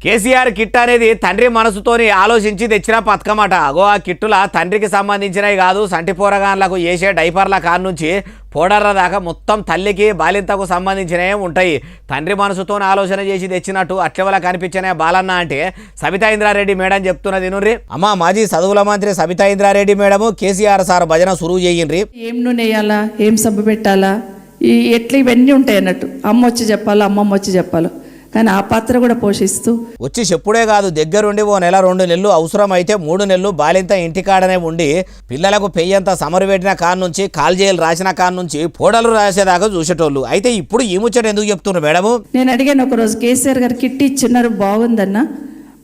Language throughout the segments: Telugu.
కేసీఆర్ కిట్ అనేది తండ్రి మనసుతోని ఆలోచించి తెచ్చిన పథకమట. అగో ఆ కిట్టుల తండ్రికి సంబంధించినవి కాదు, సంటి పోరగాన్లకు వేసే డైపర్ల కాడ నుంచి పౌడర్ల దాకా మొత్తం తల్లికి బాలింతకు సంబంధించినవి ఉంటాయి. తండ్రి మనసుతో ఆలోచన చేసి తెచ్చినట్టు అట్లెవల కనిపించిన బాలన్న అంటే సబితా ఇంద్రారెడ్డి మేడం చెప్తున్నది. నుర్రి అమ్మ మాజీ చదువుల మంత్రి సబితా ఇంద్రారెడ్డి మేడము కేసీఆర్ సార్ భజన సురువు చేయండి. ఏం నూనె వేయాలా, ఏం సబ్బు పెట్టాలా, ఎట్లా ఇవన్నీ ఉంటాయి అన్నట్టు. అమ్మ వచ్చి చెప్పాలా, అమ్మమ్మ వచ్చి చెప్పాలి. కానీ ఆ పాత్ర కూడా పోషిస్తూ వచ్చి చెప్పుడే కాదు, దగ్గరుండి ఓ నెల 2 నెలలు అవసరమైతే 3 నెలలు బాలింత ఇంటికాడనే ఉండి పిల్లలకు పెయ్యంత సమరు పెట్టిన కాడ నుంచి కాల్జేలు రాసిన కాడ నుంచి పోడలు రాసేదాకా చూసేటోళ్ళు. అయితే ఇప్పుడు ఈ ముచ్చట ఎందుకు చెప్తున్నారు మేడము? నేను అడిగాను ఒకరోజు, కేసీఆర్ గారు కిట్ ఇచ్చిన్నారు బాగుందన్న,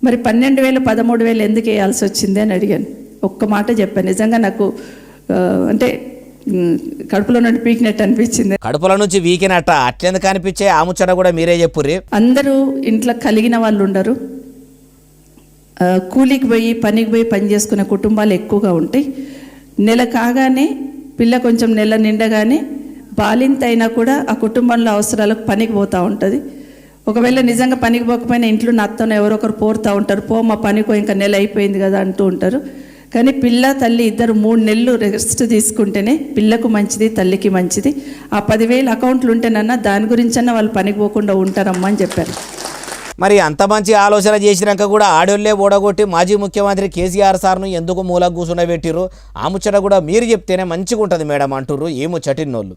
మరి 12,000 13,000 ఎందుకు వేయాల్సి వచ్చింది అని అడిగాను. ఒక్క మాట చెప్పాను. నిజంగా నాకు అంటే కడుపులో నుండి పీకినట్టు అనిపించింది. కడుపుల నుంచి వీకినట్ట అట్లెందుకు అనిపించే? ఆ ముచ్చట కూడా మీరే చెప్పుర్రి. అందరూ ఇంట్లో కలిగిన వాళ్ళు ఉండరు, కూలికి పోయి పనికి పోయి పని చేసుకునే కుటుంబాలు ఎక్కువగా ఉంటాయి. నెల కాగానే పిల్ల కొంచెం నెల నిండగానే బాలింత అయినా కూడా ఆ కుటుంబంలో అవసరాలకు పనికి పోతూ ఉంటుంది. ఒకవేళ నిజంగా పనికి పోకపోయినా ఇంట్లో నత్తను ఎవరో ఒకరు పోరుతూ ఉంటారు, పో మా పనికో ఇంకా నెల అయిపోయింది కదా అంటూ ఉంటారు. కానీ పిల్ల తల్లి ఇద్దరు 3 నెలలు రెస్ట్ తీసుకుంటేనే పిల్లకు మంచిది, తల్లికి మంచిది. ఆ 10,000 అకౌంట్లు ఉంటేనన్నా దాని గురించన్నా వాళ్ళు పనికి పోకుండా ఉంటారమ్మా అని చెప్పారు. మరి అంత మంచి ఆలోచన చేసినాక కూడా ఆడోళ్లే ఓడగొట్టి మాజీ ముఖ్యమంత్రి కేసీఆర్ సార్ను ఎందుకు మూలకు కూర్చుండబెట్టిర్రు? ఆ ముచ్చట కూడా మీరు చెప్తేనే మంచిగా ఉంటుంది మేడం అంటుర్రు ఈ ముచ్చటిన్నోళ్ళు.